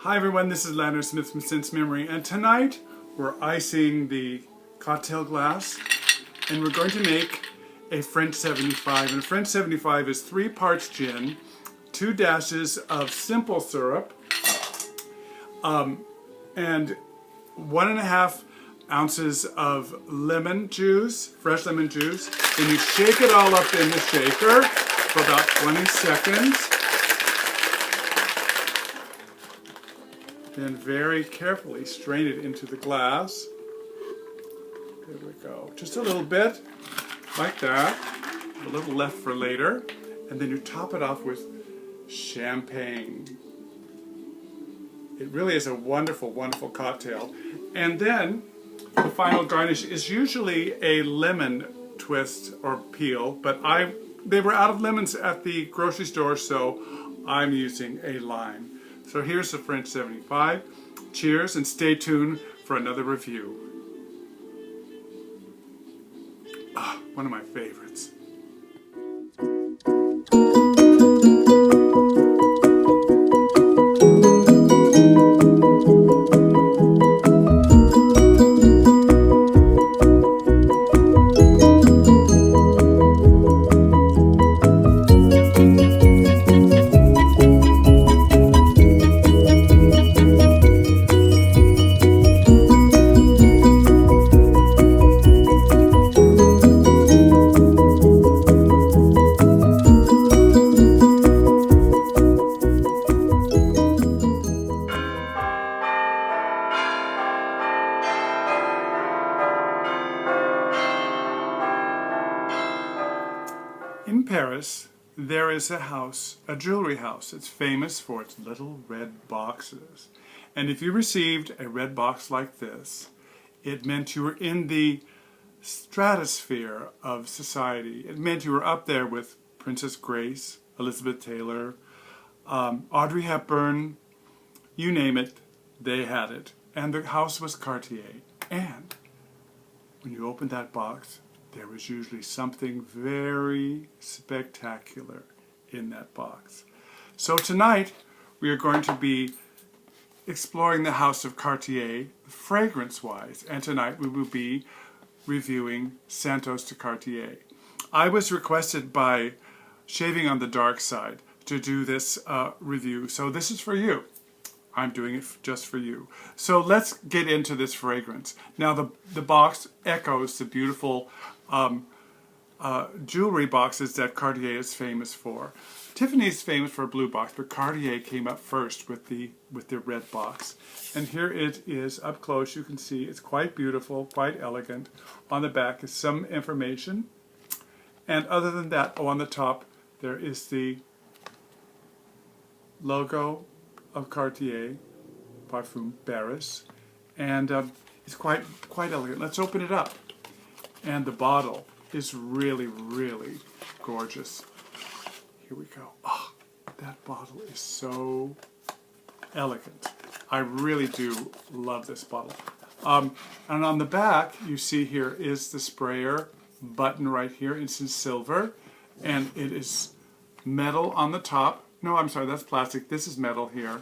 Hi everyone, this is Leonard Smith from Since Memory, and tonight we're icing the cocktail glass, and we're going to make a French 75. And a French 75 is 3 parts gin, 2 dashes of simple syrup, and 1.5 ounces of lemon juice, fresh lemon juice. Then you shake it all up in the shaker for about 20 seconds. Then very carefully strain it into the glass. There we go. Just a little bit, like that. A little left for later. And then you top it off with champagne. It really is a wonderful, wonderful cocktail. And then the final garnish is usually a lemon twist or peel, but they were out of lemons at the grocery store, so I'm using a lime. So here's the French 75. Cheers, and stay tuned for another review. One of my favorites. In Paris, there is a house, a jewelry house. It's famous for its little red boxes. And if you received a red box like this, it meant you were in the stratosphere of society. It meant you were up there with Princess Grace, Elizabeth Taylor, Audrey Hepburn, you name it, they had it. And the house was Cartier. And when you opened that box, there was usually something very spectacular in that box. So tonight we are going to be exploring the house of Cartier fragrance-wise, and tonight we will be reviewing Santos de Cartier. I was requested by ShaveNontheDarkside to do this review, so this is for you. I'm doing it just for you. So let's get into this fragrance. Now the box echoes the beautiful jewelry boxes that Cartier is famous for. Tiffany is famous for a blue box, but Cartier came up first with the red box. And here it is up close. You can see it's quite beautiful, quite elegant. On the back is some information. And other than that, on the top, there is the logo of Cartier, Parfum Paris, and it's quite elegant. Let's open it up. And the bottle is really, really gorgeous. Here we go. Oh, that bottle is so elegant. I really do love this bottle. And on the back, you see here is the sprayer button right here. It's in silver, and it is metal on the top. No, I'm sorry, that's plastic. This is metal here.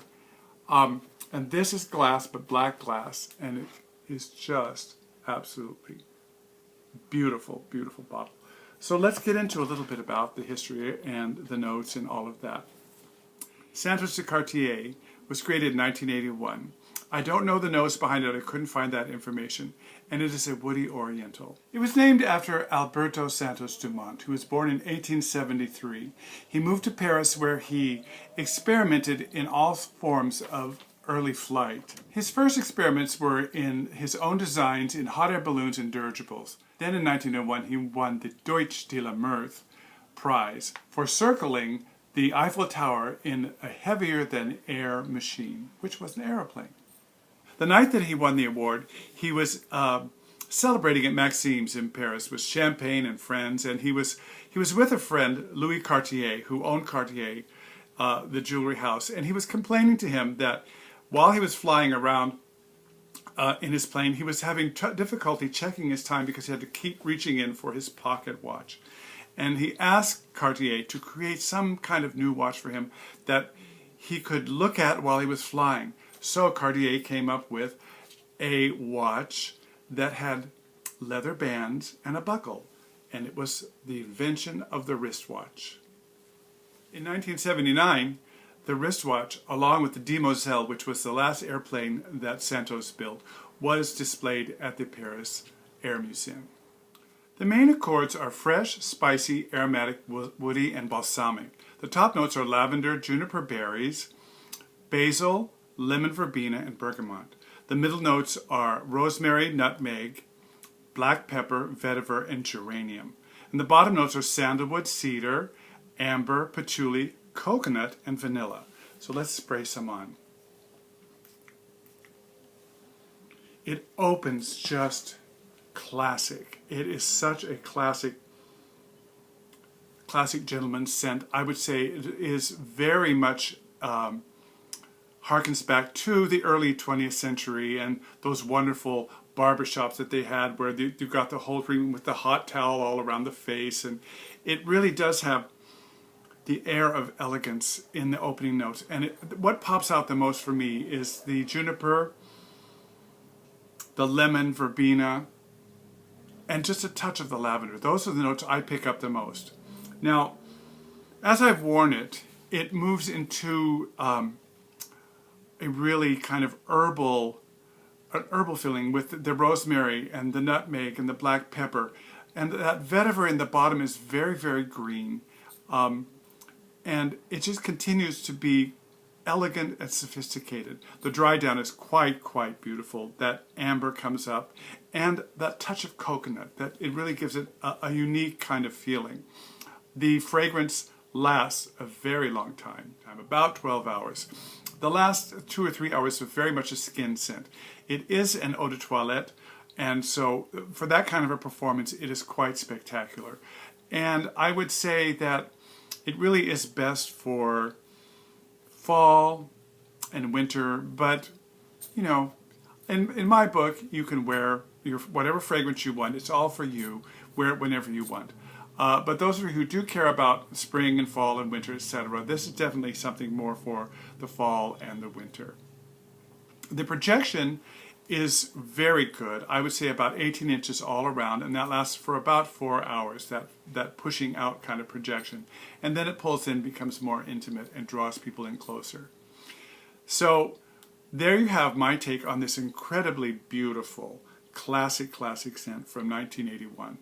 And this is glass, but black glass, and it is just absolutely beautiful, beautiful bottle. So let's get into a little bit about the history and the notes and all of that. Santos de Cartier was created in 1981. I don't know the notes behind it. I couldn't find that information. And it is a woody oriental. It was named after Alberto Santos Dumont, who was born in 1873. He moved to Paris, where he experimented in all forms of early flight. His first experiments were in his own designs in hot air balloons and dirigibles. Then in 1901, he won the Deutsche Stille Mirth prize for circling the Eiffel Tower in a heavier-than-air machine, which was an aeroplane. The night that he won the award, he was celebrating at Maxime's in Paris with champagne and friends, and he was with a friend, Louis Cartier, who owned Cartier, the jewelry house, and he was complaining to him that while he was flying around in his plane, he was having difficulty checking his time because he had to keep reaching in for his pocket watch. And he asked Cartier to create some kind of new watch for him that he could look at while he was flying. So Cartier came up with a watch that had leather bands and a buckle, and it was the invention of the wristwatch. In 1979, the wristwatch, along with the Demoiselle, which was the last airplane that Santos built, was displayed at the Paris Air Museum. The main accords are fresh, spicy, aromatic, woody, and balsamic. The top notes are lavender, juniper berries, basil, lemon verbena, and bergamot. The middle notes are rosemary, nutmeg, black pepper, vetiver, and geranium. And the bottom notes are sandalwood, cedar, amber, patchouli, coconut, and vanilla. So let's spray some on. It opens just classic. It is such a classic gentleman's scent. I would say it is very much harkens back to the early 20th century and those wonderful barbershops that they had where you got the whole room with the hot towel all around the face, and it really does have the air of elegance in the opening notes. And what pops out the most for me is the juniper, the lemon verbena, and just a touch of the lavender. Those are the notes I pick up the most. Now, as I've worn it, it moves into a really kind of herbal feeling with the rosemary and the nutmeg and the black pepper. And that vetiver in the bottom is very, very green. And it just continues to be elegant and sophisticated. The dry down is quite beautiful. That amber comes up, and that touch of coconut, that it really gives it a unique kind of feeling. The fragrance lasts a very long time, about 12 hours. The last 2 or 3 hours are very much a skin scent. It is an eau de toilette, and so for that kind of a performance, it is quite spectacular. And I would say that it really is best for fall and winter, but you know, in my book, you can wear whatever fragrance you want. It's all for you. Wear it whenever you want. But those of you who do care about spring and fall and winter, etc., this is definitely something more for the fall and the winter. The projection is very good. I would say about 18 inches all around, and that lasts for about 4 hours, that pushing out kind of projection. And then it pulls in, becomes more intimate, and draws people in closer. So there you have my take on this incredibly beautiful, classic scent from 1981.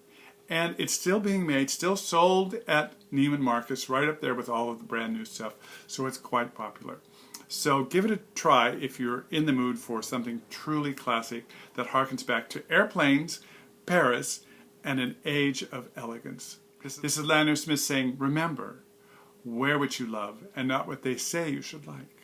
And it's still being made, still sold at Neiman Marcus, right up there with all of the brand new stuff. So it's quite popular. So give it a try if you're in the mood for something truly classic that harkens back to airplanes, Paris, and an age of elegance. This is Lanier Smith saying, remember, wear what you love and not what they say you should like.